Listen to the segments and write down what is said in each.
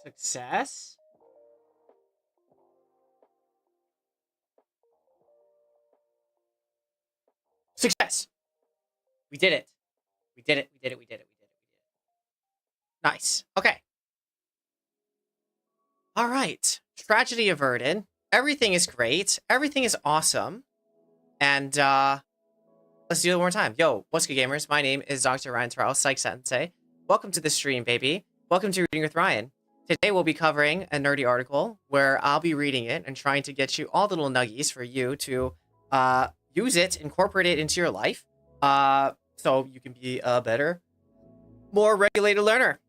Success? Success! We did it. We did it. We did it. We did it. We did it. Nice. Okay. All right. Tragedy averted. Everything is great. Everything is awesome. And let's do it one more time. Yo, what's good, gamers? My name is Dr. Ryan Terrell, Psych Sensei. Welcome to the stream, baby. Welcome to Reading with Ryan. Today we'll be covering a nerdy article where I'll be reading it and trying to get you all the little nuggies for you to use it, incorporate it into your life, so you can be a better, more regulated learner.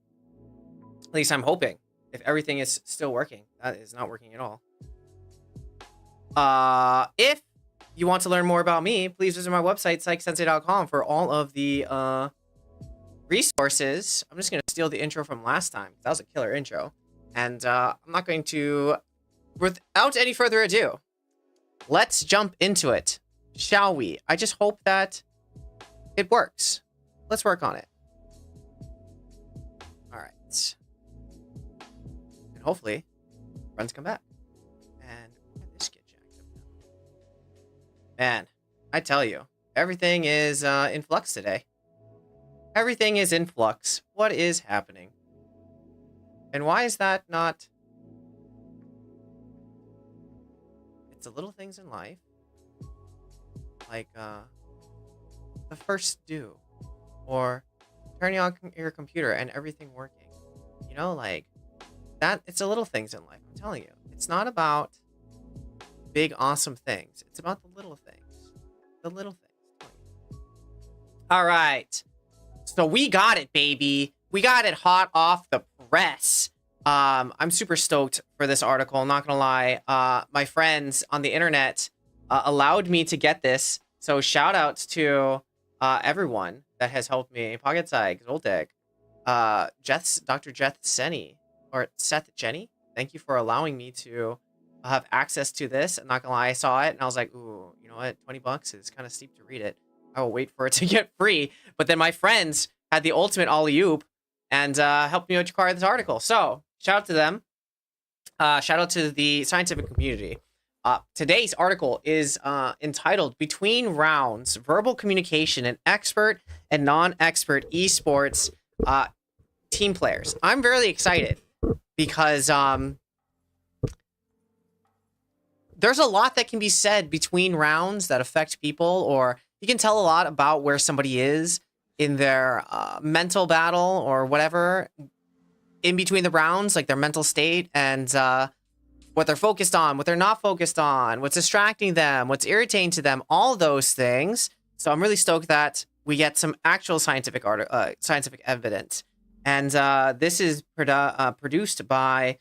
At least I'm hoping. If everything is still working, that is not working at all. If you want to learn more about me, please visit my website, psychsensei.com, for all of the resources. I'm just going to steal the intro from last time. That was a killer intro. And I'm not going to, without any further ado, let's jump into it, shall we? I just hope that it works. Let's work on it. All right. And hopefully, friends come back. And this get jacked up now. Man, I tell you, everything is in flux today. Everything is in flux. What is happening? And why is that not? It's the little things in life. Like, the first do. Or turning on your computer and everything working. You know, like, that, it's the little things in life. I'm telling you. It's not about big, awesome things. It's about the little things. The little things. All right. So we got it, baby. We got it hot off the press. I'm super stoked for this article. I'm not gonna lie. My friends on the internet allowed me to get this. So shout out to everyone that has helped me. Pocket Psych, Zoltek, Dr. Jeth Seni, or Seth Jenny. Thank you for allowing me to have access to this. I'm not gonna lie, I saw it and I was like, ooh, you know what? $20 is kind of steep to read it. I will wait for it to get free. But then my friends had the ultimate alley-oop and helped me acquire this article. So shout out to them. Shout out to the scientific community. Today's article is entitled Between Rounds, Verbal Communication in Expert and Non-Expert Esports Team Players. I'm very excited because there's a lot that can be said between rounds that affect people, or you can tell a lot about where somebody is in their mental battle or whatever in between the rounds, like their mental state and what they're focused on, what they're not focused on, what's distracting them, what's irritating to them, all those things. So I'm really stoked that we get some actual scientific evidence. And this is produced by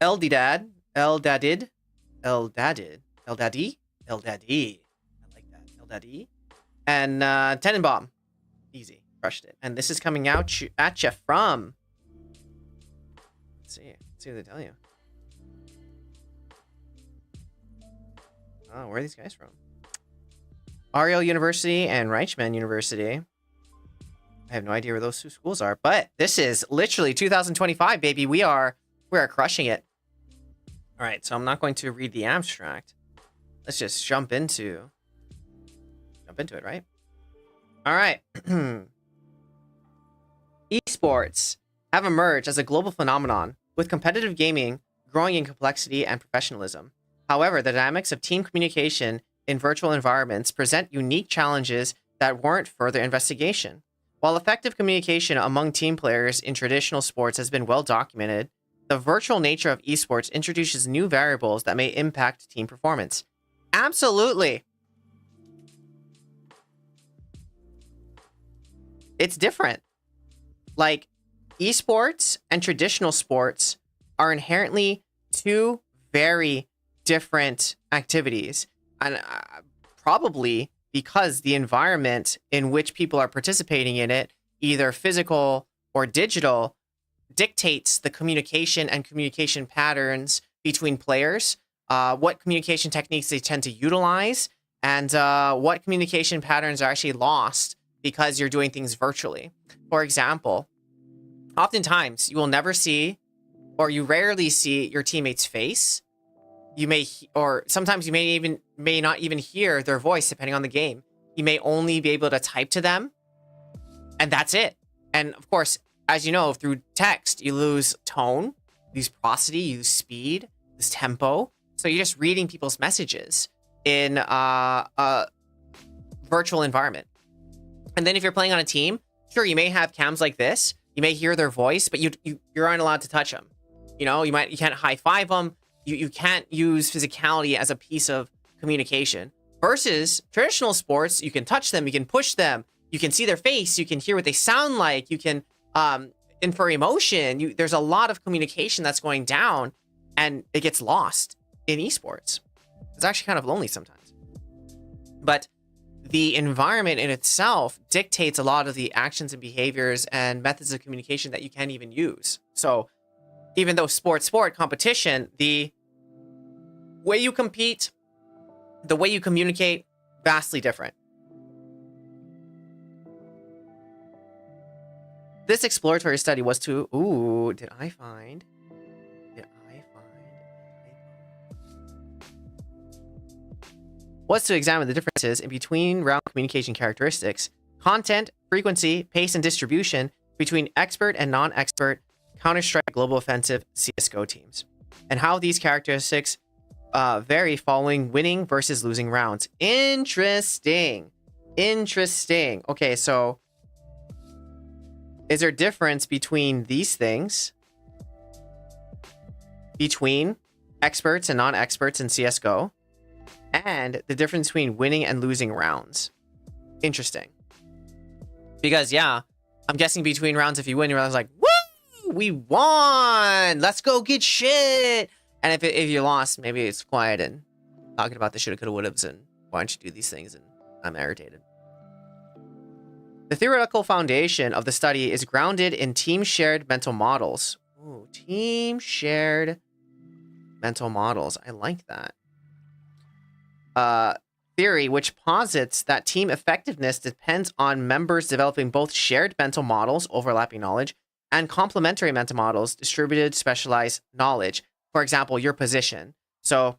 Eldadid. I like that. Eldaddy. And Tenenbaum. Easy. Crushed it. And this is coming out at you from... Let's see what they tell you. Oh, where are these guys from? Ariel University and Reichman University. I have no idea where those two schools are, but this is literally 2025, baby. We are crushing it. All right, so I'm not going to read the abstract. Let's just jump into it, right? All right. Esports have emerged as a global phenomenon, with competitive gaming growing in complexity and professionalism. However, the dynamics of team communication in virtual environments present unique challenges that warrant further investigation. While effective communication among team players in traditional sports has been well documented, the virtual nature of esports introduces new variables that may impact team performance. Absolutely. It's different. Like, esports and traditional sports are inherently two very different activities. And probably because the environment in which people are participating in it, either physical or digital, dictates the communication and communication patterns between players, what communication techniques they tend to utilize, and what communication patterns are actually lost because you're doing things virtually. For example, oftentimes you will never see or you rarely see your teammate's face. Or sometimes you may not even hear their voice depending on the game. You may only be able to type to them, and that's it. And of course, as you know, through text, you lose tone, you lose prosody, you lose speed, lose tempo. So you're just reading people's messages in a virtual environment. And then if you're playing on a team, sure, you may have cams like this. You may hear their voice, but you aren't allowed to touch them. You know, you can't high five them. You can't use physicality as a piece of communication. Versus traditional sports, you can touch them, you can push them, you can see their face, you can hear what they sound like, you can infer emotion. There's a lot of communication that's going down, and it gets lost in esports. It's actually kind of lonely sometimes. But the environment in itself dictates a lot of the actions and behaviors and methods of communication that you can't even use. So even though sport competition, the way you compete, the way you communicate, vastly different. This exploratory study was to, was to examine the differences in between round communication characteristics, content, frequency, pace, and distribution between expert and non-expert Counter-Strike Global Offensive CSGO teams, and how these characteristics vary following winning versus losing rounds. Interesting. Okay, so is there a difference between these things, between experts and non-experts in CSGO, and the difference between winning and losing rounds? Interesting. Because, yeah, I'm guessing between rounds, if you win, you're like, woo, we won, let's go get shit. And if you lost, maybe it's quiet and talking about the shoulda, coulda, wouldas, and why don't you do these things, and I'm irritated. The theoretical foundation of the study is grounded in team-shared mental models. Ooh, team-shared mental models. I like that. Theory, which posits that team effectiveness depends on members developing both shared mental models, overlapping knowledge, and complementary mental models, distributed, specialized knowledge. For example, your position. So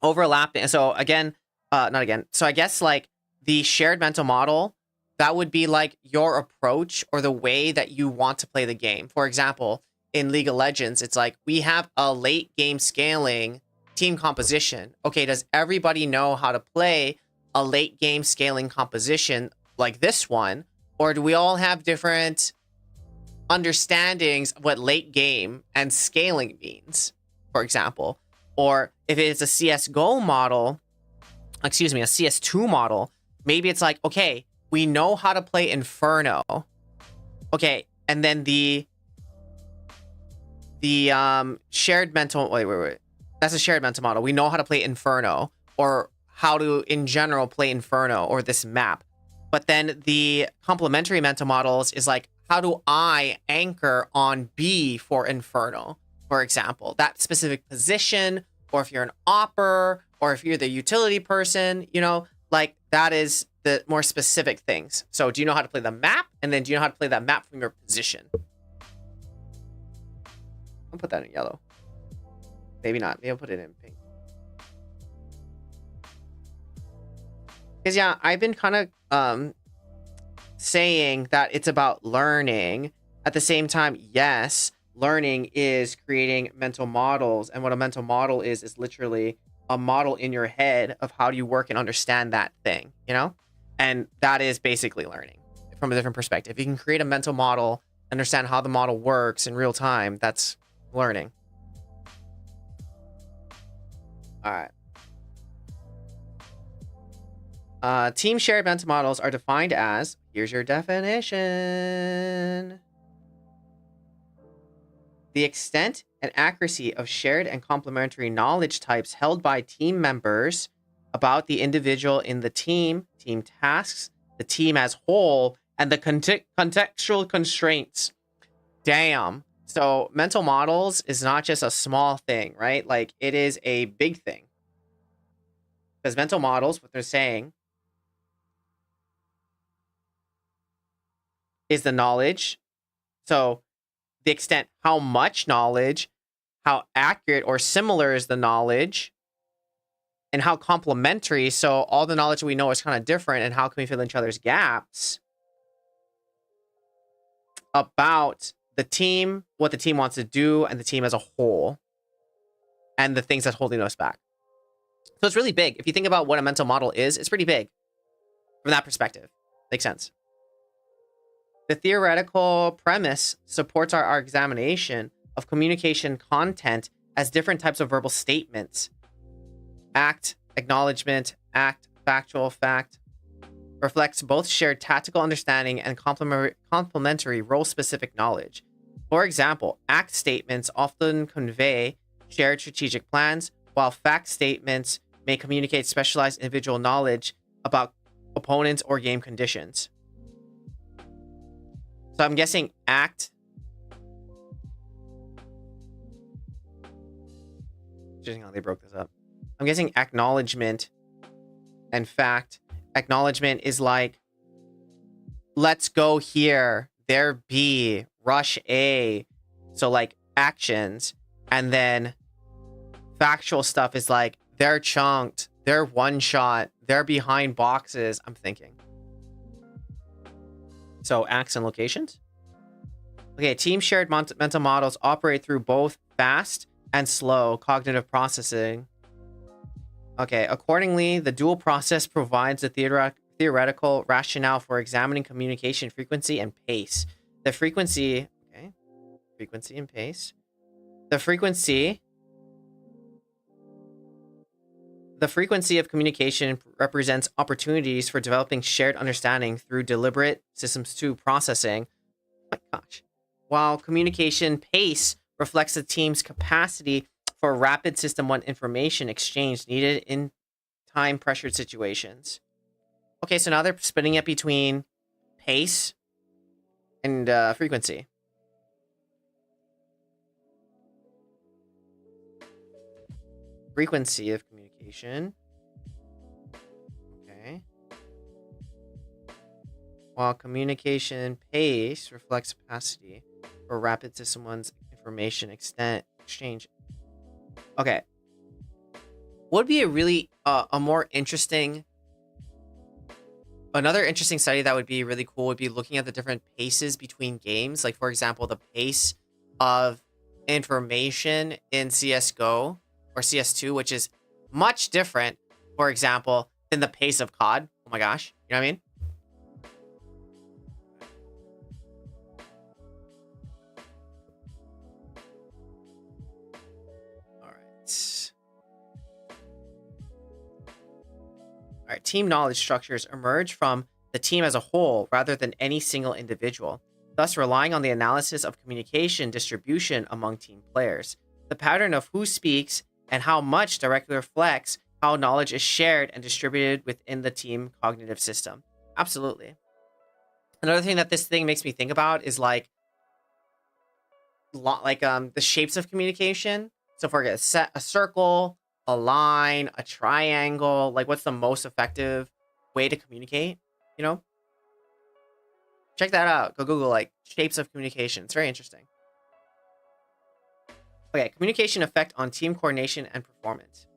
overlapping. So again, not again. So I guess like the shared mental model, that would be like your approach or the way that you want to play the game. For example, in League of Legends, it's like we have a late game scaling team composition. Okay, does everybody know how to play a late game scaling composition like this one? Or do we all have different understandings of what late game and scaling means, for example? Or if it's a CSGO model, a CS2 model, maybe it's like, okay, we know how to play Inferno. Okay, and then the shared mental, wait. That's a shared mental model. We know how to play Inferno, or how to, in general, play Inferno or this map. But then the complementary mental models is like, how do I anchor on B for Inferno, for example? That specific position, or if you're an opper, or if you're the utility person, you know, like that is the more specific things. So do you know how to play the map? And then do you know how to play that map from your position? I'll put that in yellow. Maybe not. Maybe I'll put it in pink. Because, yeah, I've been kind of saying that it's about learning. At the same time, yes, learning is creating mental models. And what a mental model is literally a model in your head of how do you work and understand that thing, you know? And that is basically learning from a different perspective. You can create a mental model, understand how the model works in real time. That's learning. All right. Team shared mental models are defined as, here's your definition: the extent and accuracy of shared and complementary knowledge types held by team members about the individual in the team tasks, the team as whole, and the contextual constraints. Damn. So mental models is not just a small thing, right? Like, it is a big thing. Because mental models, what they're saying is the knowledge. So the extent how much knowledge, how accurate or similar is the knowledge, and how complementary. So all the knowledge we know is kind of different, and how can we fill in each other's gaps about the team, what the team wants to do, and the team as a whole, and the things that's holding us back. So it's really big. If you think about what a mental model is, it's pretty big from that perspective. Makes sense. The theoretical premise supports our examination of communication content as different types of verbal statements. Act, acknowledgement, act, factual, fact, reflects both shared tactical understanding and complementary role-specific knowledge. For example, act statements often convey shared strategic plans, while fact statements may communicate specialized individual knowledge about opponents or game conditions. So I'm guessing act. Interesting how they broke this up. I'm guessing acknowledgement and fact. Acknowledgement is like, let's go here, there B, rush A. So like actions. And then factual stuff is like, they're chunked, they're one shot, they're behind boxes. I'm thinking. So acts and locations. Okay, team shared mental models operate through both fast and slow cognitive processing. Okay, accordingly, the dual process provides a theoretical rationale for examining communication frequency and pace. The frequency, okay, frequency and pace. The frequency of communication represents opportunities for developing shared understanding through deliberate systems 2 processing. Oh my gosh. While communication pace reflects the team's capacity for rapid system 1 information exchange needed in time-pressured situations. Okay, so now they're splitting it between pace and frequency. Frequency of communication. Okay. While communication pace reflects capacity for rapid system 1's information exchange. Okay. Would be a really a more interesting, another interesting study that would be really cool would be looking at the different paces between games. Like, for example, the pace of information in CSGO or CS2, which is much different, for example, than the pace of COD. Oh my gosh. You know what I mean? All right, team knowledge structures emerge from the team as a whole rather than any single individual, thus relying on the analysis of communication distribution among team players. The pattern of who speaks and how much directly reflects how knowledge is shared and distributed within the team cognitive system. Absolutely. Another thing that this thing makes me think about is like the shapes of communication. So if we're gonna set a circle, a line, a triangle, like what's the most effective way to communicate, you know? Check that out. Go Google like shapes of communication. It's very interesting. Okay, communication effect on team coordination and performance.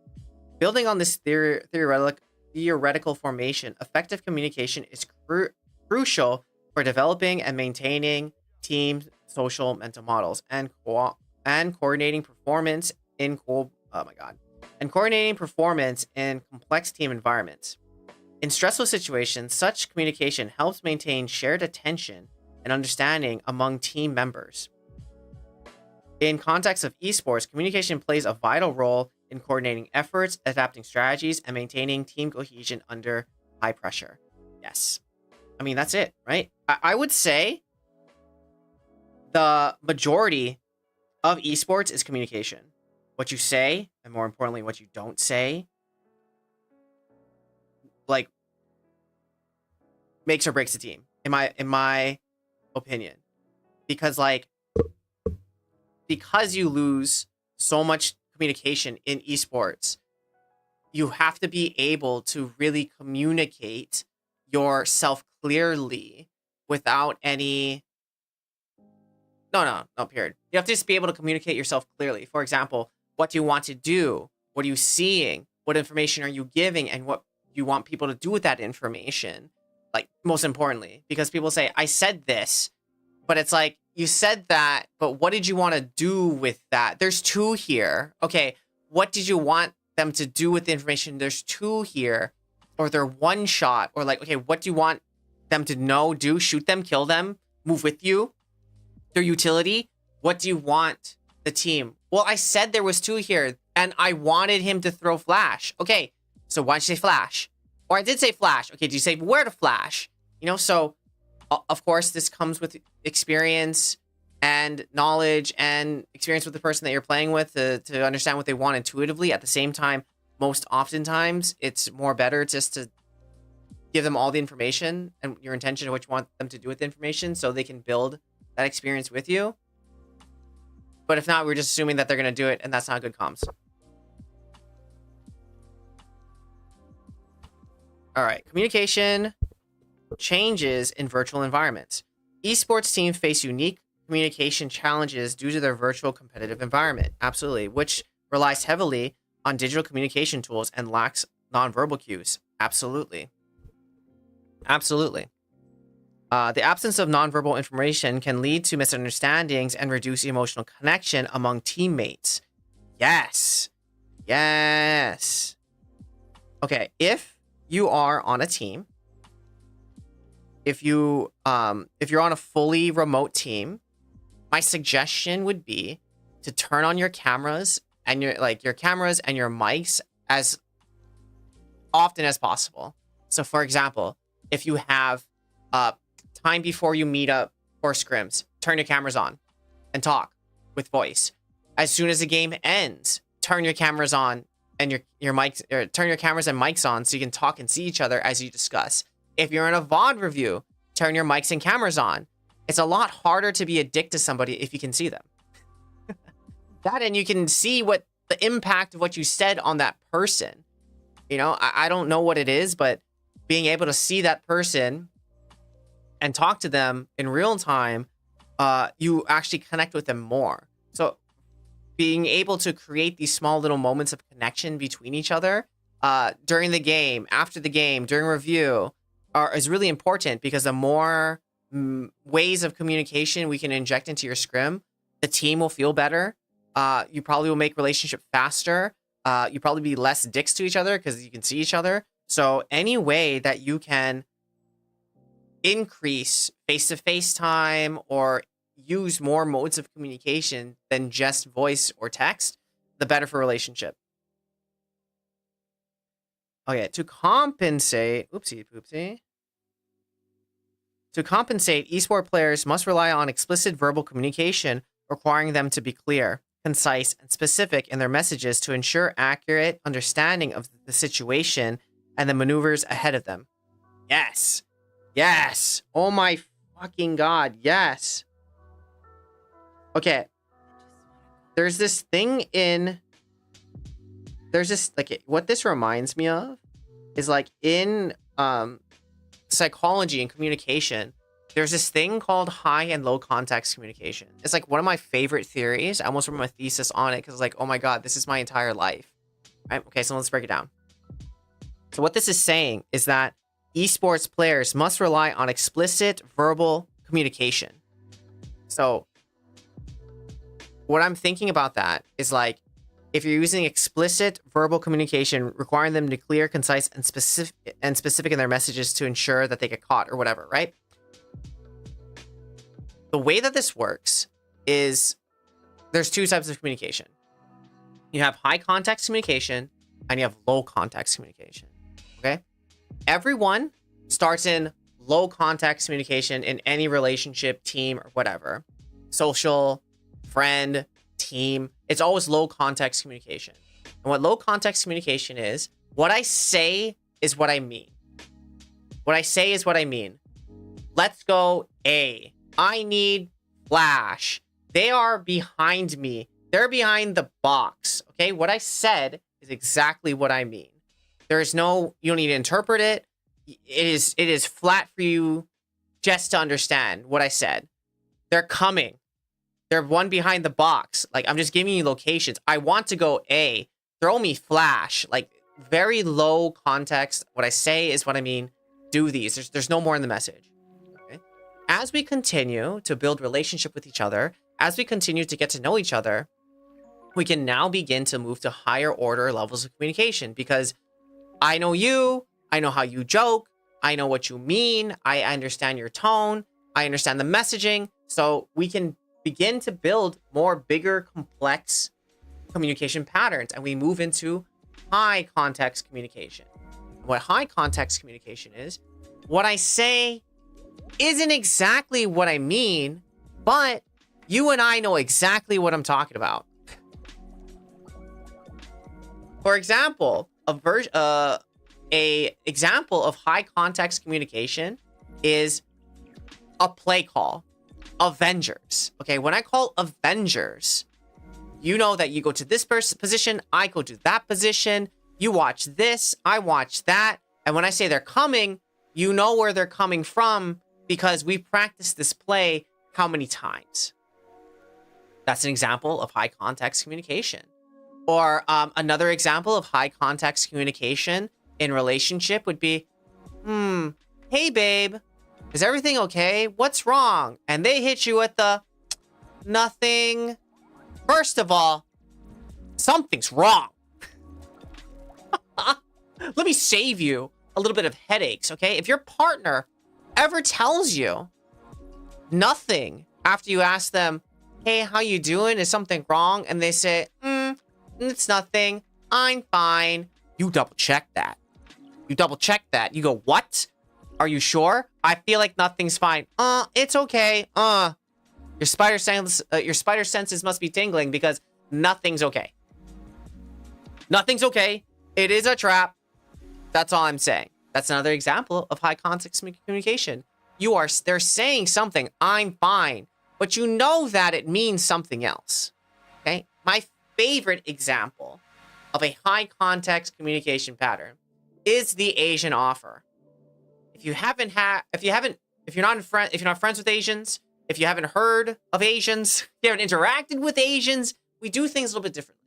Building on this theoretical formation, effective communication is crucial for developing and maintaining team social mental models and coordinating performance in complex team environments. In stressful situations, such communication helps maintain shared attention and understanding among team members. In context of esports, communication plays a vital role in coordinating efforts, adapting strategies, and maintaining team cohesion under high pressure. Yes. I mean, that's it, right? I would say the majority of esports is communication. What you say, and more importantly, what you don't say, like, makes or breaks the team, in my opinion. Because you lose so much communication in esports, you have to be able to really communicate yourself clearly without any No, period. You have to just be able to communicate yourself clearly. For example, what do you want to do? What are you seeing? What information are you giving? And what you want people to do with that information? Like, most importantly, because people say, I said this, but it's like, you said that, but what did you want to do with that? There's two here. Okay, what did you want them to do with the information? There's two here. Or they're one shot. Or like, okay, what do you want them to know, do? Shoot them, kill them, move with you? Their utility? What do you want the team? Well, I said there was two here, and I wanted him to throw flash. Okay, so why'd you say flash? Or I did say flash. Okay, do you say where to flash? You know, so of course this comes with experience and knowledge and experience with the person that you're playing with to understand what they want intuitively. At the same time, most oftentimes it's more better just to give them all the information and your intention of what you want them to do with the information so they can build that experience with you. But if not, we're just assuming that they're going to do it, and that's not good comms. All right, communication changes in virtual environments. Esports teams face unique communication challenges due to their virtual competitive environment. Absolutely, which relies heavily on digital communication tools and lacks nonverbal cues. Absolutely. Absolutely. The absence of nonverbal information can lead to misunderstandings and reduce emotional connection among teammates. Yes. Yes. Okay, if you are on a team, if you're on a fully remote team, my suggestion would be to turn on your cameras and your cameras and your mics as often as possible. So for example, if you have time before you meet up or scrims, turn your cameras on and talk with voice. As soon as the game ends, turn your cameras on and your mics, or turn your cameras and mics on so you can talk and see each other as you discuss. If you're in a VOD review, turn your mics and cameras on. It's a lot harder to be a dick to somebody if you can see them. That, and you can see what the impact of what you said on that person. You know, I don't know what it is, but being able to see that person and talk to them in real time, you actually connect with them more. So being able to create these small little moments of connection between each other during the game, after the game, during review, is really important, because the more ways of communication we can inject into your scrim, the team will feel better. You probably will make relationship faster. You probably be less dicks to each other because you can see each other. So any way that you can increase face-to-face time or use more modes of communication than just voice or text, the better for relationship. Okay, to compensate, oopsie poopsie. To compensate, esport players must rely on explicit verbal communication, requiring them to be clear, concise, and specific in their messages to ensure accurate understanding of the situation and the maneuvers ahead of them. Yes. Yes. Oh my fucking god. Yes. Okay. There's this thing in... There's this... Like, what this reminds me of is, like, in psychology and communication, there's this thing called high and low context communication. It's, like, one of my favorite theories. I almost wrote my thesis on it because it's like, oh my god, this is my entire life. Right? Okay, so let's break it down. So what this is saying is that esports players must rely on explicit verbal communication. So what I'm thinking about that is, like, if you're using explicit verbal communication, requiring them to be clear, concise, and specific in their messages to ensure that they get caught or whatever, right? The way that this works is there's two types of communication. You have high context communication and you have low context communication. Okay? Everyone starts in low context communication in any relationship, team, or whatever. Social, friend, team. It's always low context communication. And what low context communication is, what I say is what I mean. What I say is what I mean. Let's go A. I need flash. They are behind me. They're behind the box. Okay? What I said is exactly what I mean. There is no, you don't need to interpret it. It is flat for you just to understand what I said. They're coming. They're one behind the box. Like, I'm just giving you locations. I want to go A. Throw me flash. Like, very low context. What I say is what I mean. Do these. There's no more in the message. Okay? As we continue to build relationship with each other, as we continue to get to know each other, we can now begin to move to higher order levels of communication, because I know you, I know how you joke, I know what you mean, I understand your tone, I understand the messaging, so we can begin to build more bigger, complex communication patterns, and we move into high context communication. What high context communication is, what I say isn't exactly what I mean, but you and I know exactly what I'm talking about. For example, a example of high context communication is a play call. Avengers. Okay, when I call Avengers, you know that you go to this position, I go to that position, you watch this, I watch that, and when I say they're coming, you know where they're coming from because we practiced this play how many times? That's an example of high context communication. Or another example of high context communication in relationship would be, hey babe, is everything okay? What's wrong? And they hit you with the, nothing. First of all, something's wrong. Let me save you a little bit of headaches, okay? If your partner ever tells you nothing after you ask them, hey, how you doing? Is something wrong? And they say, it's nothing. I'm fine. You double check that. You double check that. You go, what? Are you sure? I feel like nothing's fine. It's okay. Your spider senses must be tingling because nothing's okay. Nothing's okay. It is a trap. That's all I'm saying. That's another example of high context communication. They're saying something, I'm fine, but you know that it means something else. Okay? My favorite example of a high context communication pattern is the Asian offer. If you're not friends with Asians, if you haven't heard of Asians, if you haven't interacted with Asians, we do things a little bit differently.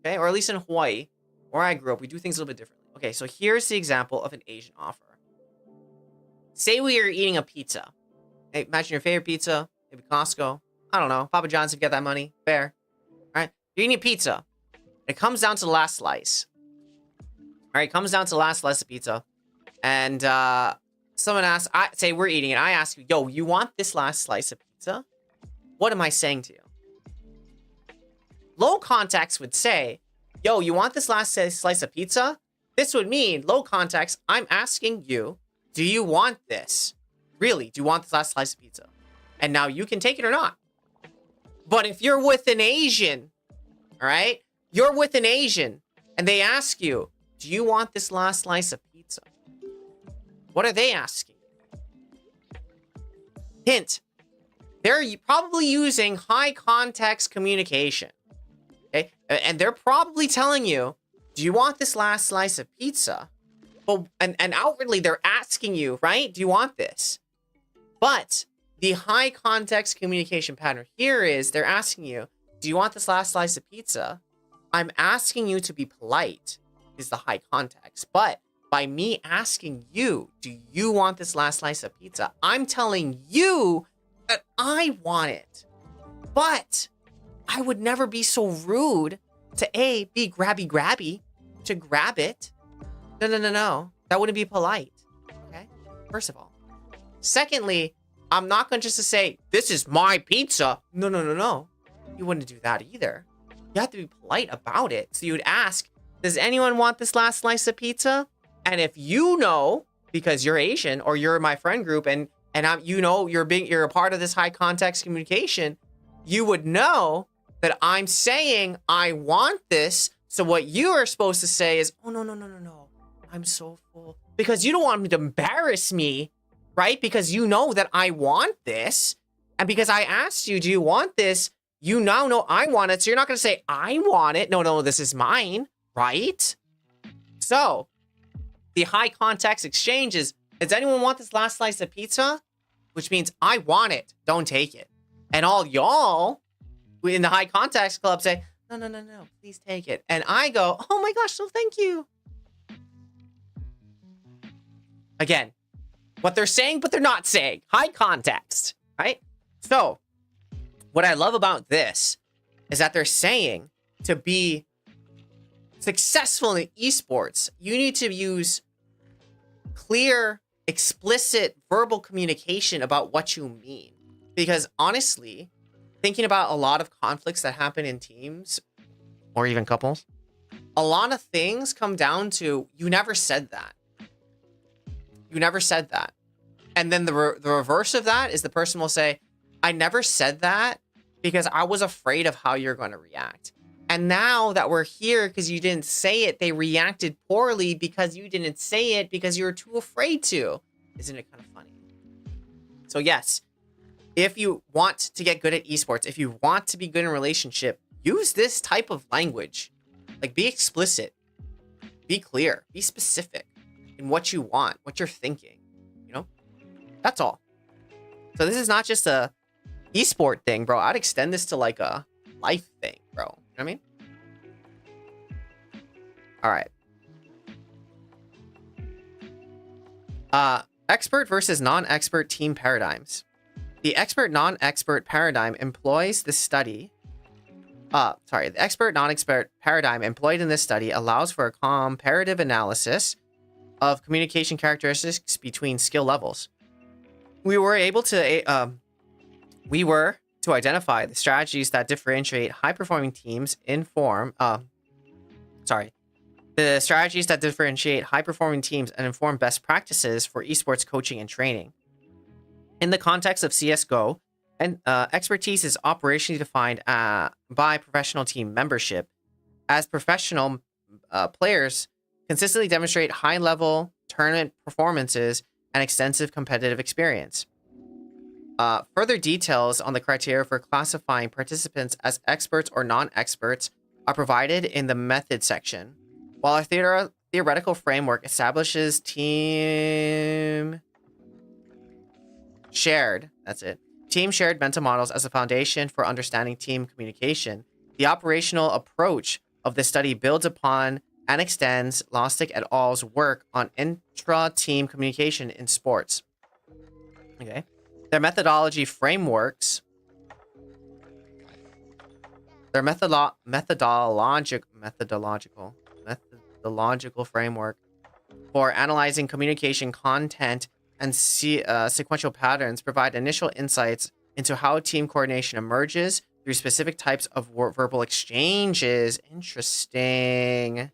Okay? Or at least in Hawaii, where I grew up, we do things a little bit differently. Okay, so here's the example of an Asian offer. Say we are eating a pizza. Hey, imagine your favorite pizza, maybe Costco. I don't know, Papa John's if you got that money. Fair. All right, you're eating a pizza. It comes down to the last slice. All right, it comes down to the last slice of pizza. And someone asks, say we're eating it. I ask you, yo, you want this last slice of pizza? What am I saying to you? Low context would say, yo, you want this last slice of pizza? This would mean, low context, I'm asking you, do you want this? Really, do you want this last slice of pizza? And now you can take it or not. But if you're with an Asian, all right? You're with an Asian, and they ask you, do you want this last slice of pizza? What are they asking? Hint, they're probably using high context communication. Okay? And they're probably telling you, do you want this last slice of pizza? But, and outwardly, they're asking you, right? Do you want this? But the high context communication pattern here is they're asking you, do you want this last slice of pizza? I'm asking you to be polite is the high context. But by me asking you, do you want this last slice of pizza? I'm telling you that I want it. But I would never be so rude to be grabby to grab it. No. That wouldn't be polite. Okay? First of all. Secondly, I'm not going to just say, this is my pizza. No. You wouldn't do that either. You have to be polite about it. So you would ask, does anyone want this last slice of pizza? And if you know, because you're Asian or you're in my friend group and you're a part of this high context communication, you would know that I'm saying I want this. So what you are supposed to say is, oh, no. I'm so full. Because you don't want me to embarrass me, right? Because you know that I want this. And because I asked you, do you want this? You now know I want it. So you're not going to say, I want it. No, this is mine, right? So the high context exchange is, does anyone want this last slice of pizza? Which means I want it. Don't take it. And all y'all We in the high context club say, no, no, no, no, please take it. And I go, oh my gosh, no, thank you. Again, what they're saying, but they're not saying. High context, right? So, what I love about this is that they're saying to be successful in esports, you need to use clear, explicit verbal communication about what you mean. Because honestly, thinking about a lot of conflicts that happen in teams or even couples, a lot of things come down to you never said that. You never said that. And then the reverse of that is the person will say, I never said that because I was afraid of how you're going to react. And now that we're here because you didn't say it, they reacted poorly because you didn't say it because you were too afraid to. Isn't it kind of funny? So yes, if you want to get good at esports, if you want to be good in a relationship, use this type of language. Like, be explicit, be clear, be specific in what you want, what you're thinking, you know? That's all. So this is not just a esport thing, bro. I'd extend this to like a life thing, bro. You know what I mean? All right. Expert versus non-expert team paradigms. The expert non-expert paradigm employs the study. The expert non-expert paradigm employed in this study allows for a comparative analysis of communication characteristics between skill levels. We were to identify the strategies that differentiate high-performing teams the strategies that differentiate high-performing teams and inform best practices for esports coaching and training. In the context of CSGO, and expertise is operationally defined by professional team membership, as professional players consistently demonstrate high-level tournament performances and extensive competitive experience. Further details on the criteria for classifying participants as experts or non-experts are provided in the method section, while a theoretical framework establishes team shared mental models as a foundation for understanding team communication. The operational approach of this study builds upon and extends Lostick et al.'s work on intra-team communication in sports. Okay. Their methodological framework for analyzing communication content and sequential patterns provide initial insights into how team coordination emerges through specific types of verbal exchanges. Interesting.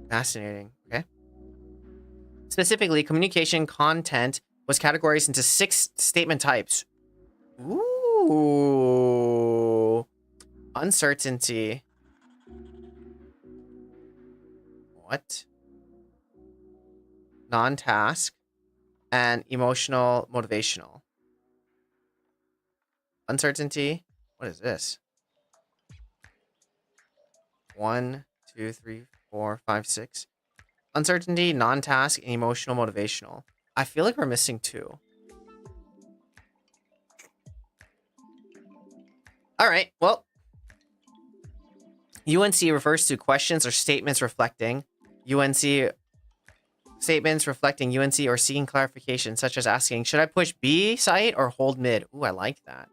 Fascinating. Okay. Specifically, communication content was categorized into 6 statement types. Ooh. Uncertainty. What? Non-task. And emotional motivational. Uncertainty. What is this? 1, 2, 3, 4, 5, 6. Uncertainty, non-task, and emotional motivational. I feel like we're missing 2. All right, well. UNC refers to questions or statements reflecting UNC or seeking clarification, such as asking, should I push B site or hold mid? Ooh, I like that.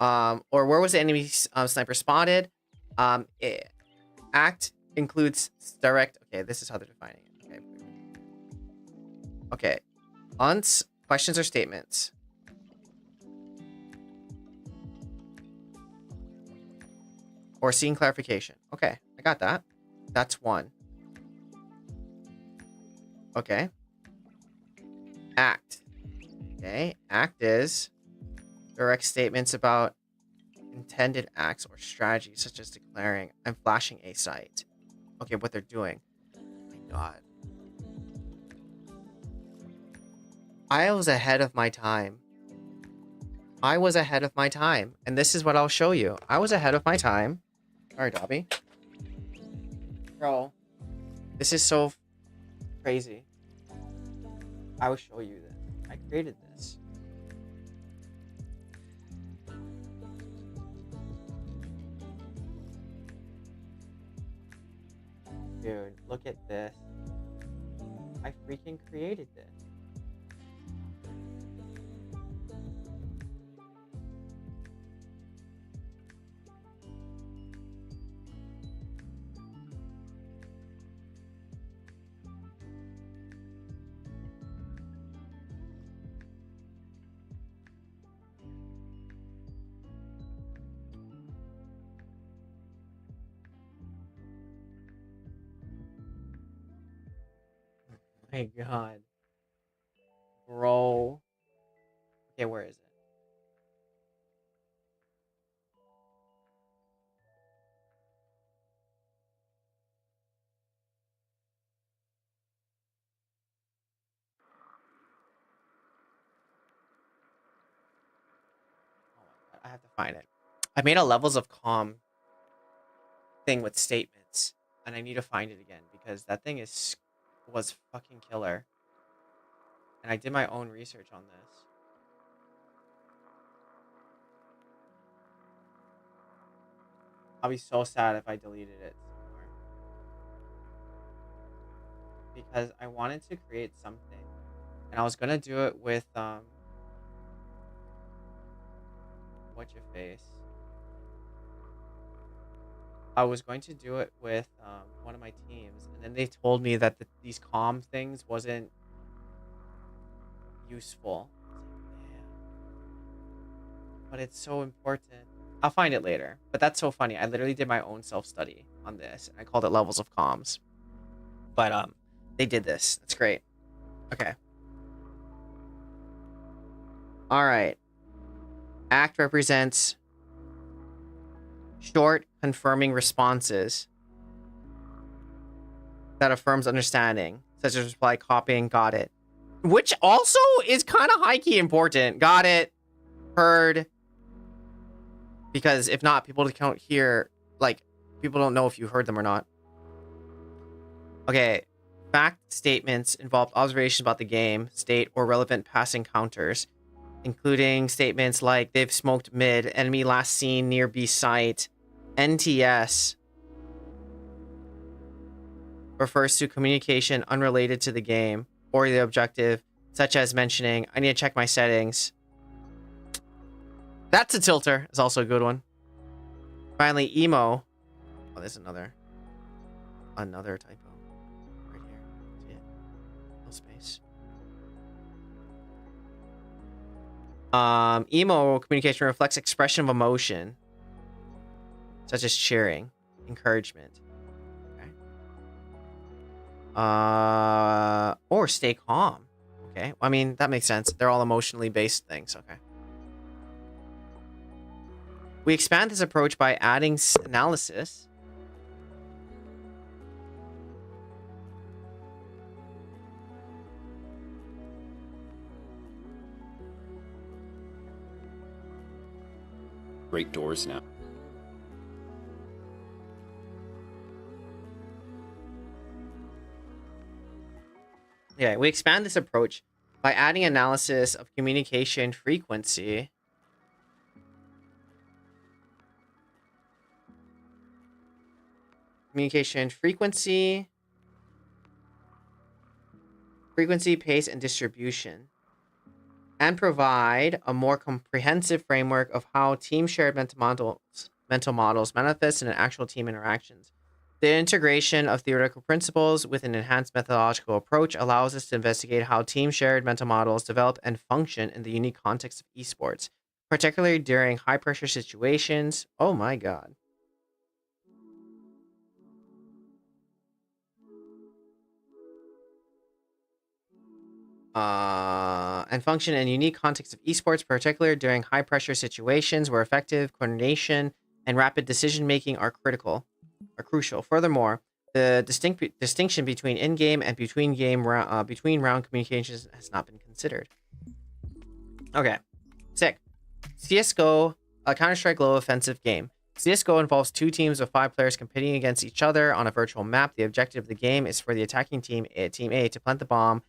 Or where was the enemy sniper spotted? Act includes direct. Okay, this is how they're defining it. Okay. Questions or statements. Or seeking clarification. Okay, I got that. That's 1. Okay. Act. Okay, act is direct statements about intended acts or strategies, such as declaring, I'm flashing a site. Okay, what they're doing. Oh my god. I was ahead of my time. And this is what I'll show you. I was ahead of my time. Sorry, Dobby. Bro. This is so Crazy. I will show you this. I created this. Dude, look at this. I freaking created this. My God. Bro. Okay, where is it? Oh my God, I have to find it. I made a levels of calm thing with statements, and I need to find it again because that thing was fucking killer. And I did my own research on this. I'll be so sad if I deleted it somewhere. Because I wanted to create something. And I was gonna do it with what's your face? I was going to do it with one of my teams, and then they told me that these calm things wasn't useful. I was like, damn. But it's so important. I'll find it later. But that's so funny. I literally did my own self-study on this, and I called it levels of comms. But they did this. That's great. Okay. All right. ACT represents short, confirming responses that affirms understanding, such as reply, copying, got it. Which also is kind of high-key important. Got it. Heard. Because if not, people can't hear, like, people don't know if you heard them or not. Okay. Fact statements involve observations about the game, state, or relevant past encounters, including statements like they've smoked mid, enemy last seen near B site. NTS refers to communication unrelated to the game or the objective, such as mentioning, I need to check my settings. That's a tilter. It's also a good one. Finally, emo. Oh, there's another typo right here. See it? No space. Emo communication reflects expression of emotion, such as cheering, encouragement. Okay. Or stay calm. Okay. I mean, that makes sense. They're all emotionally based things. Okay. We expand this approach by adding analysis. Great doors now. Yeah, we expand this approach by adding analysis of communication frequency. Communication frequency, pace, and distribution. And provide a more comprehensive framework of how team shared mental models manifest in actual team interactions. The integration of theoretical principles with an enhanced methodological approach allows us to investigate how team shared mental models develop and function in the unique context of esports, particularly during high pressure situations. Oh my God. And function in unique context of esports, particularly during high pressure situations where effective coordination and rapid decision making are crucial. Furthermore, the distinction between in-game and between round communications has not been considered. Okay, sick. CS:GO, a Counter-Strike low offensive game. CSGO involves 2 teams of 5 players competing against each other on a virtual map. The objective of the game is for the attacking team, Team A, to plant the bomb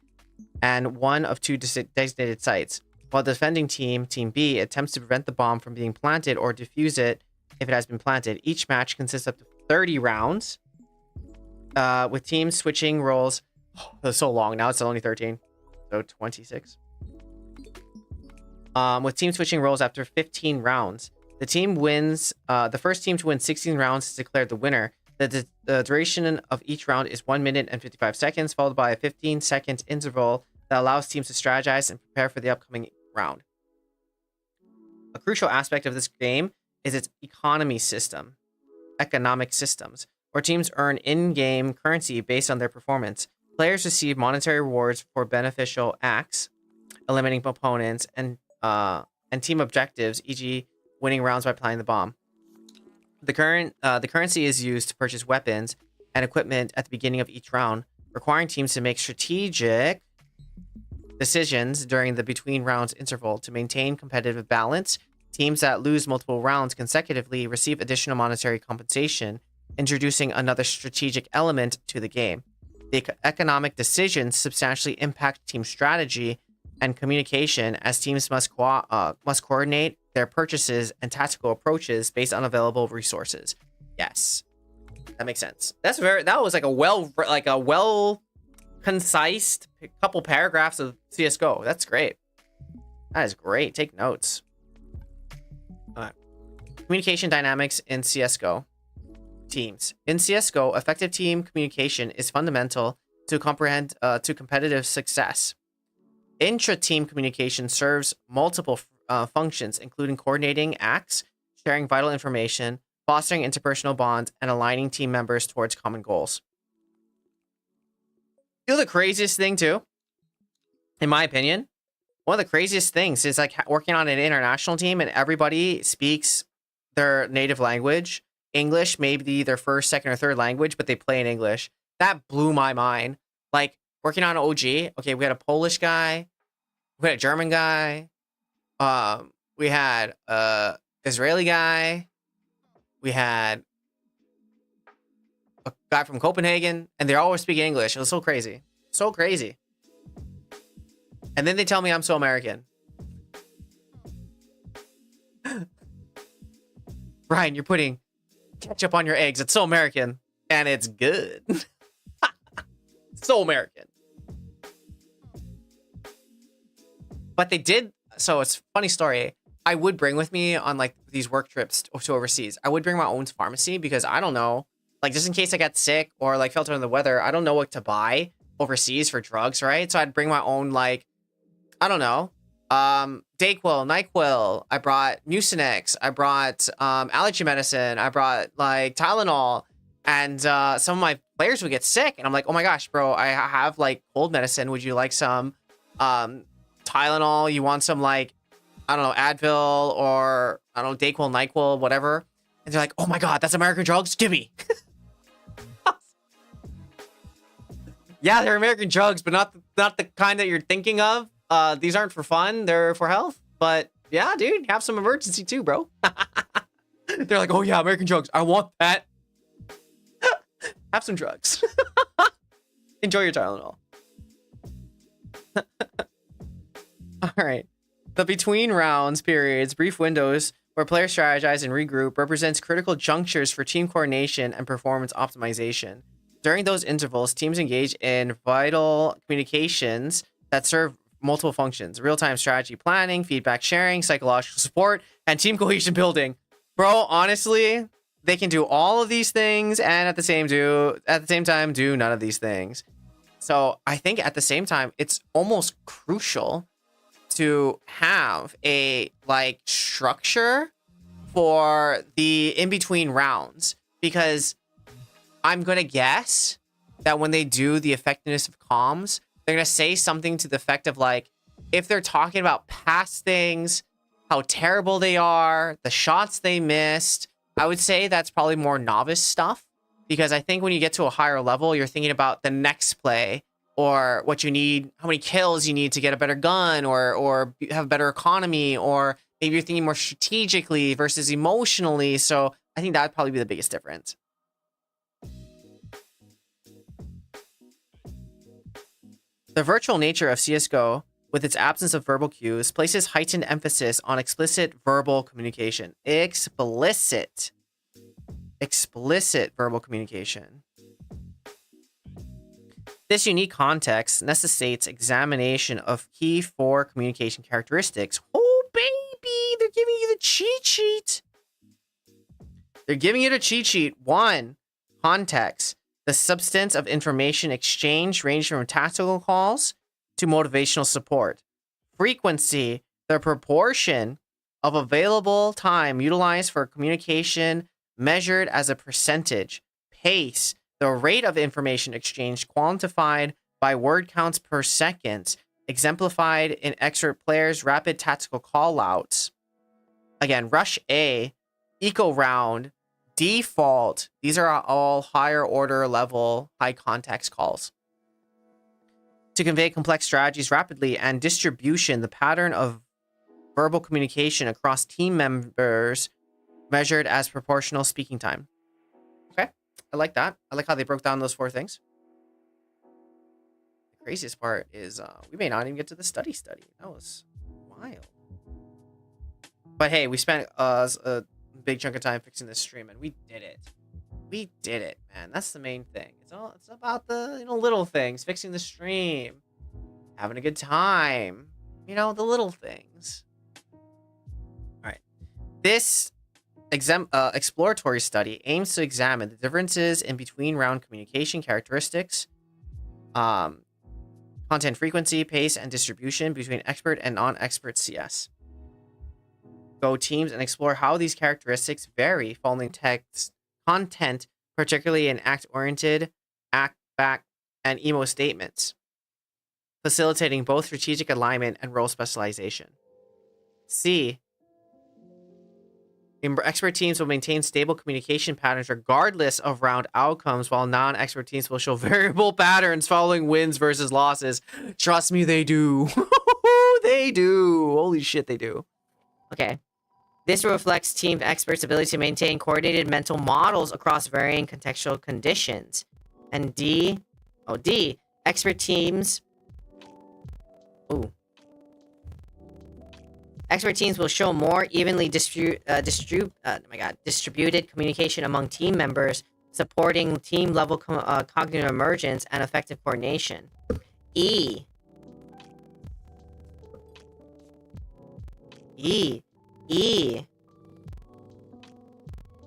and one of 2 designated sites, while the defending team, Team B, attempts to prevent the bomb from being planted or defuse it if it has been planted. Each match consists of 30 rounds, with teams switching roles. Oh, that's so long. Now it's only 13. So 26. With teams switching roles after 15 rounds. The team wins. The first team to win 16 rounds is declared the winner. The duration of each round is 1 minute and 55 seconds, followed by a 15-second interval that allows teams to strategize and prepare for the upcoming round. A crucial aspect of this game is its economic systems, where teams earn in-game currency based on their performance. Players receive monetary rewards for beneficial acts, eliminating opponents, and team objectives, e.g., winning rounds by planting the bomb. The currency is used to purchase weapons and equipment at the beginning of each round, requiring teams to make strategic decisions during the between rounds interval to maintain competitive balance. Teams that lose multiple rounds consecutively receive additional monetary compensation, introducing another strategic element to the game. The economic decisions substantially impact team strategy and communication, as teams must coordinate their purchases and tactical approaches based on available resources. Yes, that makes sense. That was like a well concise couple paragraphs of CS:GO. That's great. That is great. Take notes. All right. Communication dynamics in CS:GO. Teams. In CS:GO, effective team communication is fundamental to competitive success. Intra-team communication serves multiple functions, including coordinating acts, sharing vital information, fostering interpersonal bonds, and aligning team members towards common goals. You know the craziest thing, too? In my opinion, one of the craziest things is like working on an international team and everybody speaks their native language. English may be their first, second, or third language, but they play in English. That blew my mind. Like, working on OG, okay, we had a Polish guy, we had a German guy, we had a Israeli guy, we had a guy from Copenhagen, and they're all speaking English. It was so crazy. So crazy. And then they tell me I'm so American. Brian, you're putting ketchup on your eggs. It's so American. And it's good. So American. But they did. So it's a funny story. I would bring with me on like these work trips to overseas. I would bring my own pharmacy because I don't know. Like just in case I got sick or like felt under the weather. I don't know what to buy overseas for drugs, right? So I'd bring my own like, I don't know. Dayquil, NyQuil. I brought Mucinex. I brought allergy medicine. I brought like Tylenol. And some of my players would get sick. And I'm like, oh my gosh, bro, I have like cold medicine. Would you like some Tylenol? You want some like, I don't know, Advil or I don't know, Dayquil, NyQuil, whatever. And they're like, oh my God, that's American drugs? Give me. Yeah, they're American drugs, but not the kind that you're thinking of. These aren't for fun. They're for health. But yeah, dude, have some emergency too, bro. They're like, oh yeah, American drugs. I want that. Have some drugs. Enjoy your Tylenol. All right. The between rounds periods, brief windows where players strategize and regroup, represents critical junctures for team coordination and performance optimization. During those intervals, teams engage in vital communications that serve multiple functions: real-time strategy planning, feedback sharing, psychological support, and team cohesion building. Bro, honestly, they can do all of these things and at the same time do none of these things. So I think at the same time, it's almost crucial to have a like structure for the in-between rounds, because I'm going to guess that when they do the effectiveness of comms, they're going to say something to the effect of like, if they're talking about past things, how terrible they are, the shots they missed, I would say that's probably more novice stuff, because I think when you get to a higher level, you're thinking about the next play or what you need, how many kills you need to get a better gun or have a better economy, or maybe you're thinking more strategically versus emotionally. So I think that would probably be the biggest difference. The virtual nature of CSGO, with its absence of verbal cues, places heightened emphasis on explicit verbal communication. Explicit verbal communication. This unique context necessitates examination of key 4 communication characteristics. Oh, baby! They're giving you the cheat sheet. They're giving you the cheat sheet. 1. Context. The substance of information exchange ranging from tactical calls to motivational support. Frequency. The proportion of available time utilized for communication measured as a percentage. Pace. The rate of information exchange quantified by word counts per second, exemplified in expert players' rapid tactical callouts. Again, Rush A, Eco Round, Default. These are all higher order level, high context calls. To convey complex strategies rapidly, and distribution, the pattern of verbal communication across team members measured as proportional speaking time. Okay, I like that. I like how they broke down those 4 things. The craziest part is we may not even get to the study. That was wild. But hey, we spent a big chunk of time fixing this stream, and we did it. We did it, man. That's the main thing. It's about the little things, fixing the stream, having a good time. The little things. All right. This exploratory study aims to examine the differences in between round communication characteristics, content frequency, pace, and distribution between expert and non-expert CS Go teams and explore how these characteristics vary following text content, particularly in act-oriented, act-back, and emo statements, facilitating both strategic alignment and role specialization. C. Expert teams will maintain stable communication patterns regardless of round outcomes, while non-expert teams will show variable patterns following wins versus losses. Trust me, they do. They do. Holy shit, they do. Okay. This reflects team experts' ability to maintain coordinated mental models across varying contextual conditions. And D. Expert teams. Expert teams will show more evenly distributed communication among team members, supporting team-level cognitive emergence and effective coordination. E.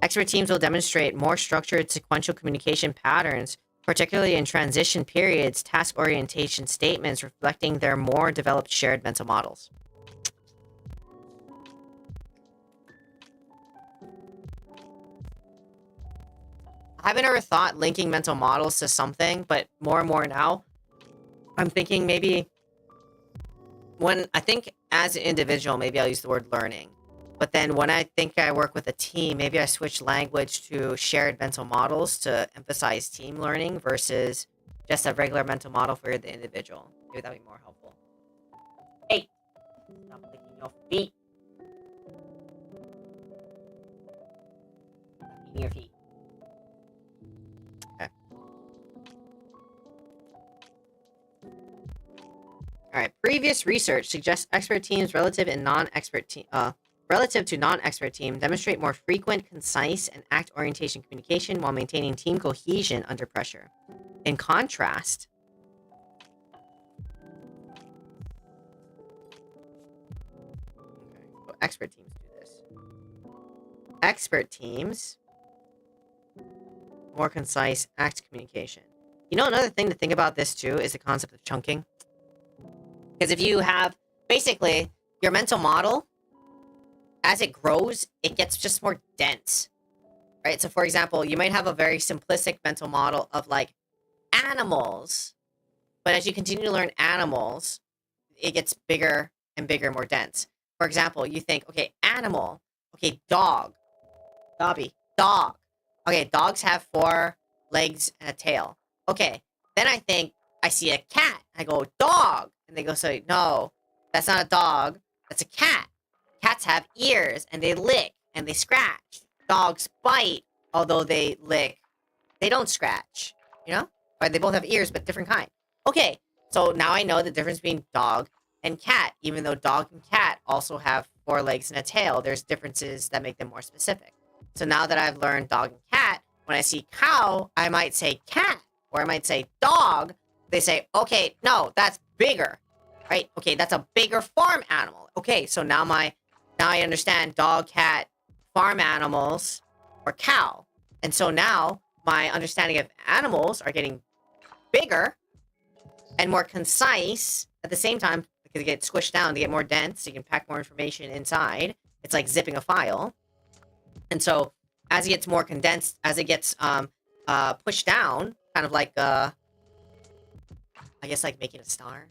Expert teams will demonstrate more structured sequential communication patterns, particularly in transition periods, task orientation statements, reflecting their more developed shared mental models. I haven't ever thought linking mental models to something, but more and more now, I'm thinking maybe when I think as an individual, maybe I'll use the word learning. But then when I think I work with a team, maybe I switch language to shared mental models to emphasize team learning versus just a regular mental model for the individual. Maybe that would be more helpful. Hey, stop licking your feet. Stop eating your feet. Okay. All right. Previous research suggests expert teams relative to non-expert team demonstrate more frequent, concise, and act orientation communication while maintaining team cohesion under pressure. In contrast, expert teams do this. Expert teams, more concise act communication. Another thing to think about this too is the concept of chunking. Because if you have, basically, your mental model, as it grows, it gets just more dense, right? So, for example, you might have a very simplistic mental model of, like, animals. But as you continue to learn animals, it gets bigger and bigger, more dense. For example, you think, okay, animal. Okay, dog. Dobby. Dog. Okay, dogs have 4 legs and a tail. Okay, then I think I see a cat. I go, dog. And they go, so, no, that's not a dog. That's a cat. Cats have ears, and they lick, and they scratch. dogs bite, although they lick. They don't scratch, you know? Or they both have ears, but different kind. Okay, so now I know the difference between dog and cat. Even though dog and cat also have 4 legs and a tail, there's differences that make them more specific. So now that I've learned dog and cat, when I see cow, I might say cat, or I might say dog. They say, okay, no, that's bigger, right? Okay, that's a bigger farm animal. Okay, so now I understand dog, cat, farm animals, or cow. And so now my understanding of animals are getting bigger and more concise at the same time because they get squished down, they get more dense, so you can pack more information inside. It's like zipping a file. And so as it gets more condensed, as it gets pushed down, kind of like I guess like making a star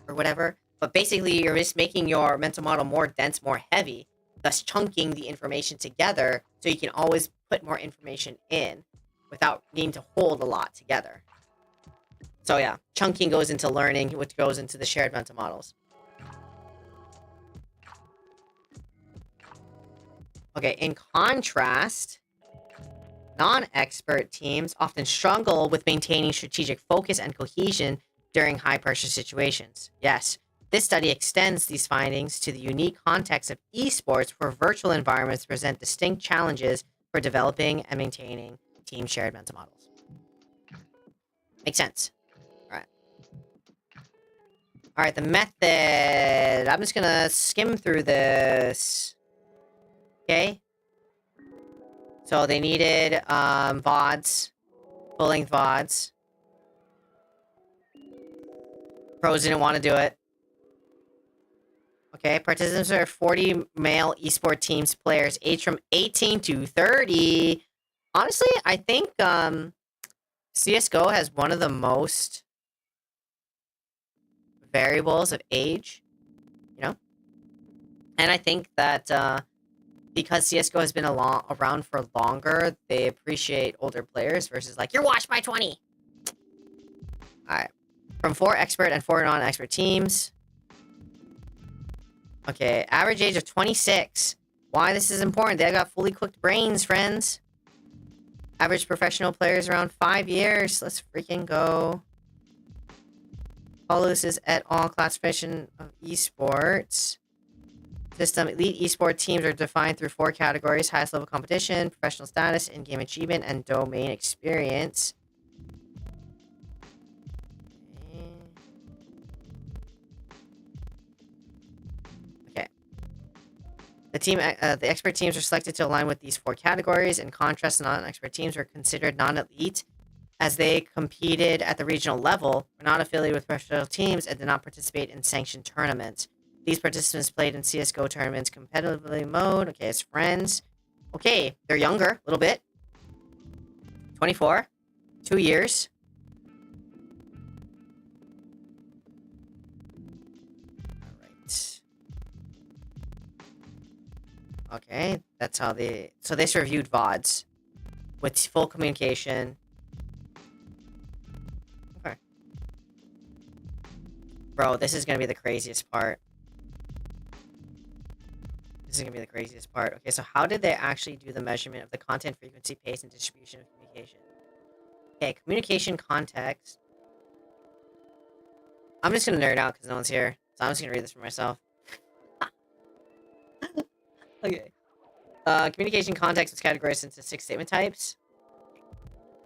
or whatever. But basically you're just making your mental model more dense, more heavy, thus chunking the information together so you can always put more information in without needing to hold a lot together. So yeah, chunking goes into learning, which goes into the shared mental models. Okay, in contrast, non-expert teams often struggle with maintaining strategic focus and cohesion during high-pressure situations. Yes, this study extends these findings to the unique context of esports, where virtual environments present distinct challenges for developing and maintaining team shared mental models. Makes sense. All right, the method. I'm just gonna skim through this. Okay. So they needed VODs, full-length VODs. Pros didn't want to do it. Okay, participants are 40 male esport teams players aged from 18 to 30. Honestly, I think CSGO has one of the most variables of age, you know? And I think that because CSGO has been around for longer, they appreciate older players versus like, you're watched by 20. Alright. From 4 expert and 4 non-expert teams. Okay, average age of 26. Why this is important? They got fully cooked brains, friends. Average professional players around 5 years. Let's freaking go. Follows is et al. Classification of esports. System. Elite esport teams are defined through 4 categories: highest level competition, professional status, in-game achievement, and domain experience. Okay. The expert teams are selected to align with these 4 categories. In contrast, non-expert teams are considered non-elite as they competed at the regional level, were not affiliated with professional teams, and did not participate in sanctioned tournaments. These participants played in CSGO tournaments competitively mode. Okay, as friends. Okay, they're younger, a little bit. 24. 2 years. Alright. Okay, that's how they... So they reviewed VODs with full communication. Okay. Bro, this is gonna be the craziest part. This is gonna be the craziest part. Okay, so how did they actually do the measurement of the content, frequency, pace, and distribution of communication? Okay, communication context. I'm just gonna nerd out because no one's here. So I'm just gonna read this for myself. Okay. Communication context was categorized into 6 statement types.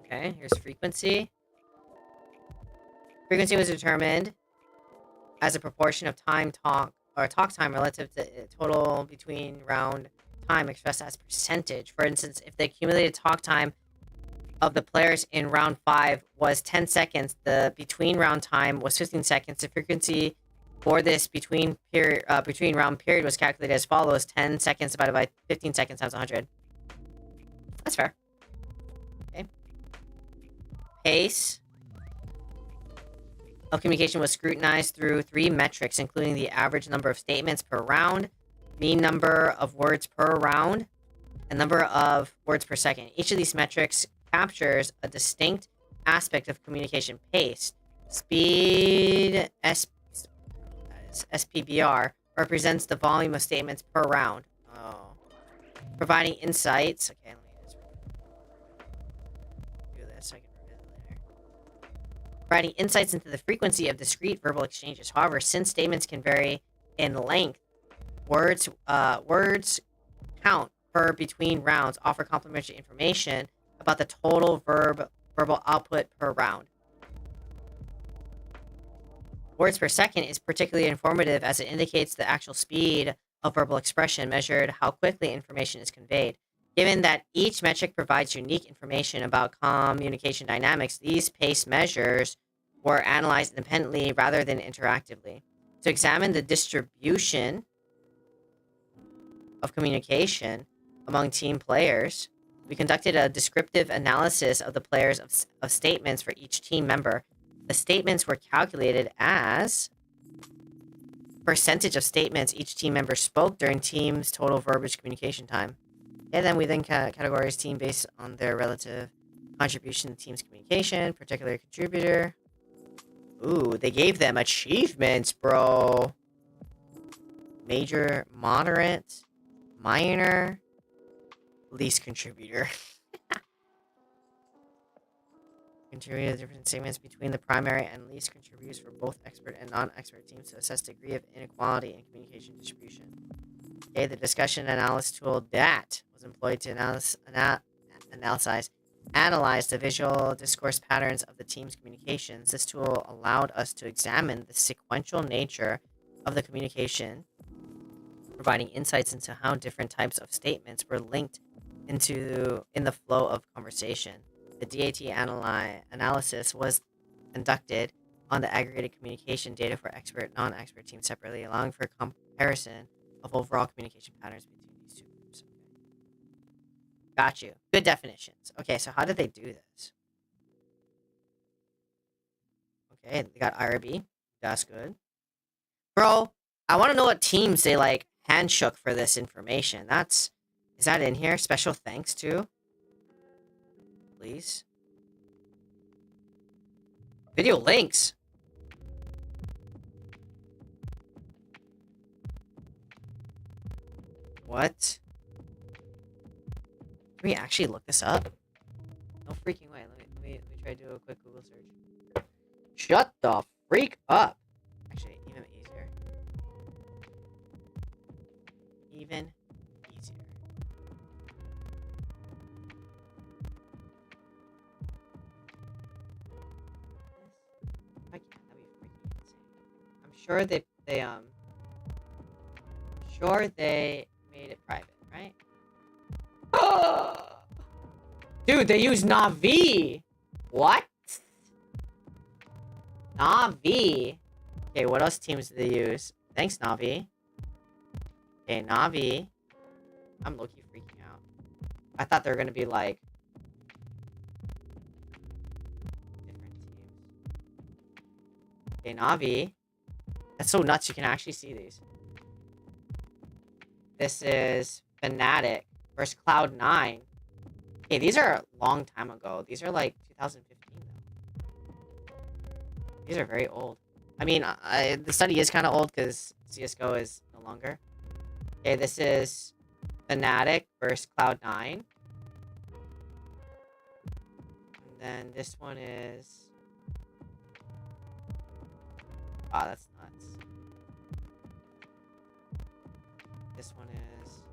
Okay, here's frequency. Frequency was determined as a proportion of talk time relative to total between round time expressed as percentage. For instance, if the accumulated talk time of the players in round 5 was 10 seconds, the between round time was 15 seconds. The frequency for this between round period was calculated as follows: 10 seconds divided by 15 seconds times 100. That's fair. Okay. Pace of communication was scrutinized through 3 metrics, including the average number of statements per round, mean number of words per round, and number of words per second. Each of these metrics captures a distinct aspect of communication pace. Speed, SPBR, represents the volume of statements per round. Oh. providing insights. Okay, let me just do this so I can revisit later. Providing insights into the frequency of discrete verbal exchanges. However, since statements can vary in length, words count per between rounds offer complementary information about the total verbal output per round. Words per second is particularly informative as it indicates the actual speed of verbal expression measured how quickly information is conveyed. Given that each metric provides unique information about communication dynamics, these pace measures were analyzed independently rather than interactively. To examine the distribution of communication among team players, we conducted a descriptive analysis of the players of statements for each team member. The statements were calculated as percentage of statements each team member spoke during team's total verbiage communication time. And then we then categorize team based on their relative contribution to team's communication, particular contributor. Ooh, they gave them achievements, bro. Major, moderate, minor, least contributor. Contributed the different segments between the primary and least contributors for both expert and non-expert teams to assess degree of inequality in communication distribution. Okay, the discussion analysis tool DAT was employed to analyze the visual discourse patterns of the team's communications. This tool allowed us to examine the sequential nature of the communication, providing insights into how different types of statements were linked in the flow of conversation. The DAT analysis was conducted on the aggregated communication data for expert non-expert teams separately, allowing for comparison of overall communication patterns between these two groups. Got you. Good definitions. Okay, so how did they do this? Okay, they got IRB. That's good. Bro, I want to know what teams they like handshook for this information. Is that in here? Special thanks to? Please. Video links. What? Can we actually look this up? No freaking way. Let me try to do a quick Google search. Shut the freak up. Actually, even easier. Even easier. I can't. That'd be freaking insane. I'm sure they made it private, right? Dude, they use Navi. What? Navi. Okay, what else teams do they use? Thanks, Navi. Okay, Navi. I'm low-key freaking out. I thought they were gonna be like different teams. Okay, Navi. That's so nuts. You can actually see these. This is Fnatic versus Cloud9. Okay, these are a long time ago. These are like 2015 though. These are very old. I mean, the study is kind of old because CSGO is no longer. Okay, this is Fnatic versus Cloud9. And then this one is... Wow, that's nuts. This one is...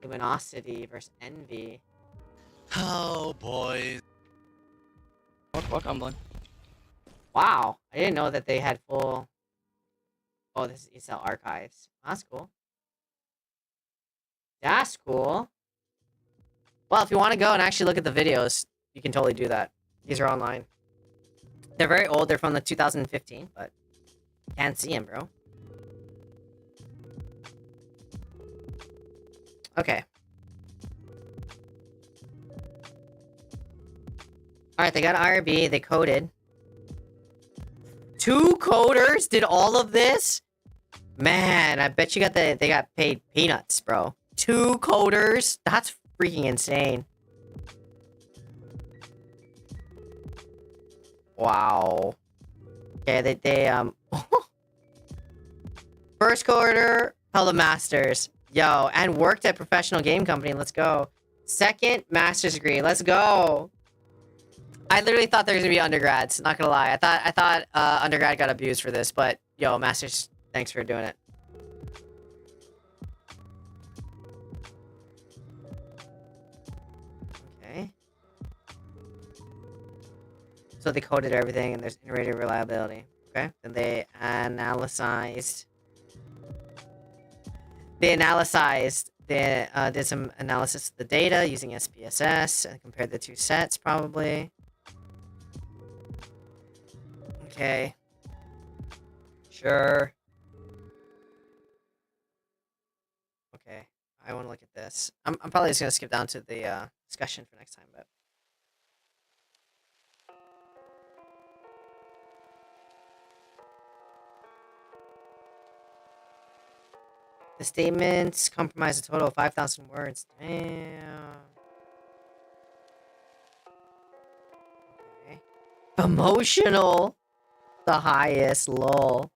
Luminosity versus Envy. Oh, boys. What Cumberland? Wow, I didn't know that they had full... Oh, this is ESL archives. That's cool. That's cool. Well, if you want to go and actually look at the videos, you can totally do that. These are online. They're very old. They're from the 2015, but can't see them, bro. Okay. Alright, they got IRB. They coded. 2 coders did all of this? Man, I bet you they got paid peanuts, bro. 2 coders? That's freaking insane. Wow. Okay, they first coder Tell the masters. Yo, and worked at professional game company. Let's go. Second master's degree. Let's go. I literally thought there was gonna be undergrads. Not gonna lie. I thought undergrad got abused for this, but yo, masters, thanks for doing it. Okay. So they coded everything, and there's iterative reliability. Okay. Then they analyzed. They did some analysis of the data using SPSS and compared the two sets, probably. Okay. Sure. Okay. I want to look at this. I'm probably just going to skip down to the discussion for next time, but. The statements comprise a total of 5,000 words. Damn. Okay. Emotional. The highest, lol.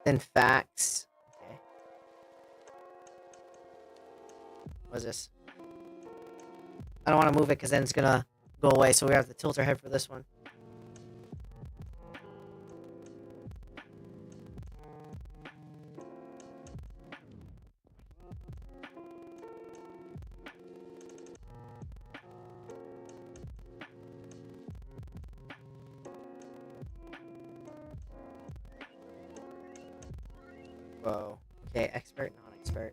Then facts. Okay. What's this? I don't want to move it because then it's gonna go away, so we have to tilt our head for this one. Whoa. Okay, expert, non-expert.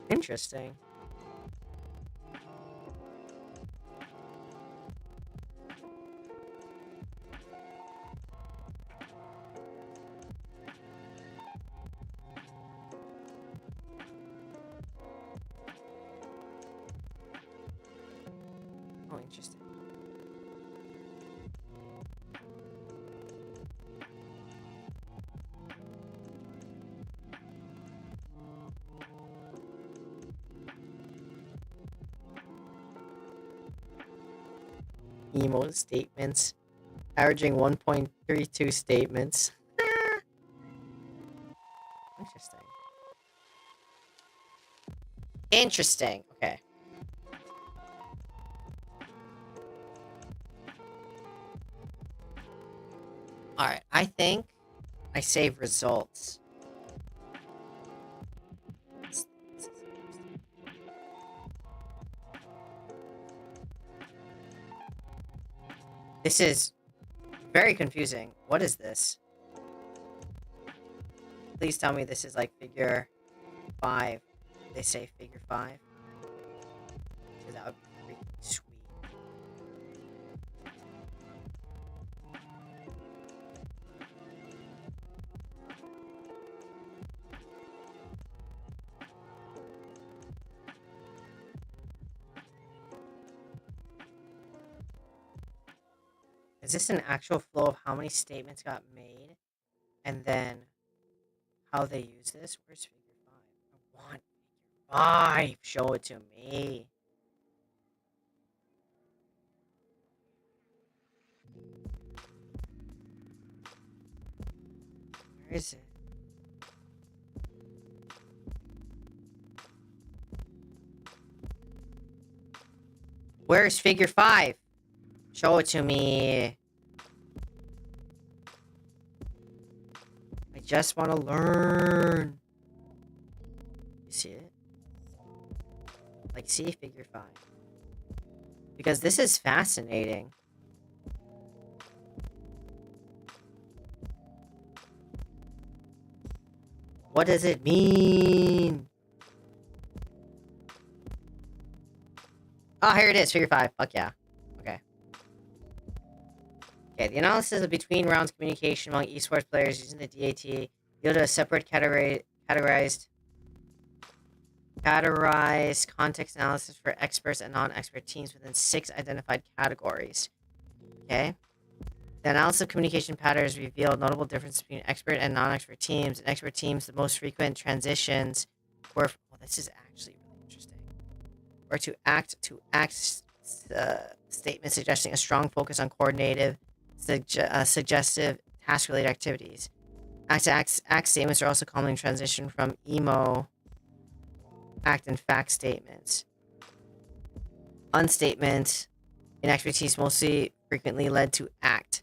Interesting. Oh, interesting. Emo statements. Averaging 1.32 statements. Interesting. Interesting. Okay. Alright, I think I save results. This is very confusing. What is this? Please tell me this is like figure 5. They say figure 5. Because that would be freaking sweet. Is this an actual flow of how many statements got made? And then how they use this? Where's figure 5? I want figure 5. Show it to me. Where is it? Where's figure 5? Show it to me. I just want to learn. You see it? Like, see figure 5. Because this is fascinating. What does it mean? Oh, here it is, figure 5. Fuck yeah. Okay. Okay, the analysis of between rounds communication among esports players using the DAT yielded a separate categorized context analysis for experts and non-expert teams within 6 identified categories. Okay. The analysis of communication patterns revealed notable differences between expert and non-expert teams. In expert teams, the most frequent transitions were... Oh, this is actually really interesting. Or to act statement suggesting a strong focus on coordinative, suggestive, task-related activities. Act statements are also commonly transitioned from emo act and fact statements. Unstatement in expertise mostly frequently led to act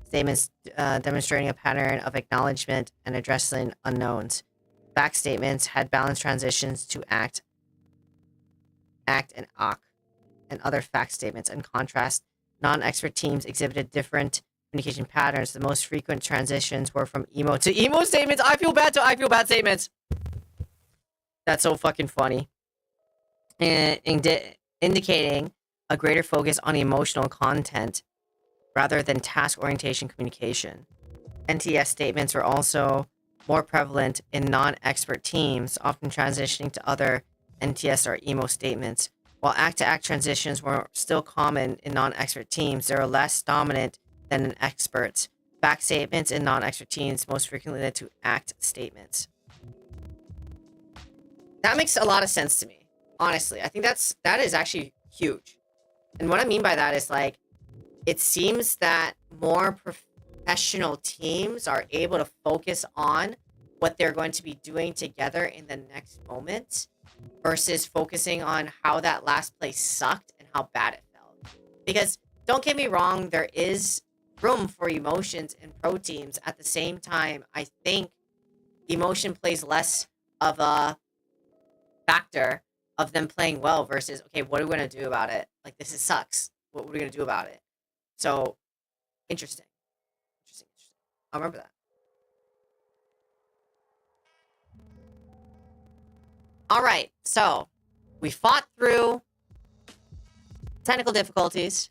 statements, demonstrating a pattern of acknowledgement and addressing unknowns. Fact statements had balanced transitions to act and ak, and other fact statements. In contrast, non-expert teams exhibited different communication patterns. The most frequent transitions were from emo to emo statements. I feel bad to I feel bad statements. That's so fucking funny. And indicating a greater focus on emotional content rather than task orientation communication. NTS statements were also more prevalent in non-expert teams, often transitioning to other NTS or emo statements. While act-to-act transitions were still common in non-expert teams, they were less dominant than in experts. Fact statements in non-expert teams most frequently led to act statements. That makes a lot of sense to me, honestly. I think that is actually huge. And what I mean by that is, like, it seems that more professional teams are able to focus on what they're going to be doing together in the next moment versus focusing on how that last play sucked and how bad it felt. Because don't get me wrong, there is room for emotions in pro teams. At the same time, I think emotion plays less of a factor of them playing well versus, okay, what are we going to do about it? Like, this sucks. What are we going to do about it? So, interesting. Interesting. I'll remember that. All right, so we fought through technical difficulties.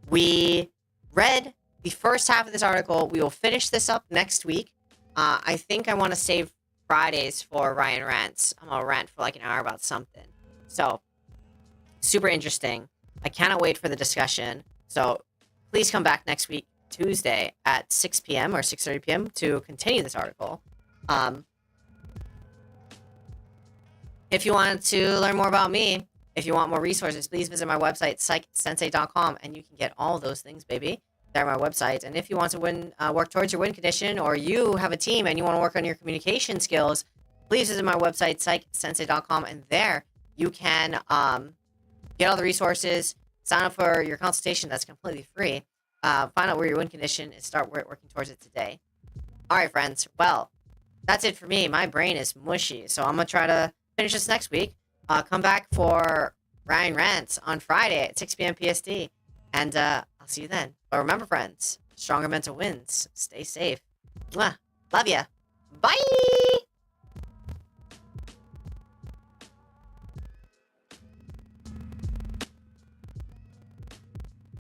We read the first half of this article. We will finish this up next week. I think I want to save Fridays for Ryan Rants. I'm going to rant for like an hour about something. So, super interesting. I cannot wait for the discussion. So, please come back next week, Tuesday, at 6 p.m. or 6:30 p.m. to continue this article. If you want to learn more about me, if you want more resources, please visit my website, psychsensei.com, and you can get all those things, baby. They're my website. And if you want to work towards your win condition, or you have a team and you want to work on your communication skills, please visit my website, psychsensei.com, and there you can get all the resources, sign up for your consultation that's completely free, find out where your win condition is, start working towards it today. All right, friends. Well, that's it for me. My brain is mushy, so I'm going to try to finish this next week. Come back for Ryan Rants on Friday at 6 p.m. PST. And I'll see you then. But remember, friends, stronger mental wins. Stay safe. Mwah. Love ya. Bye!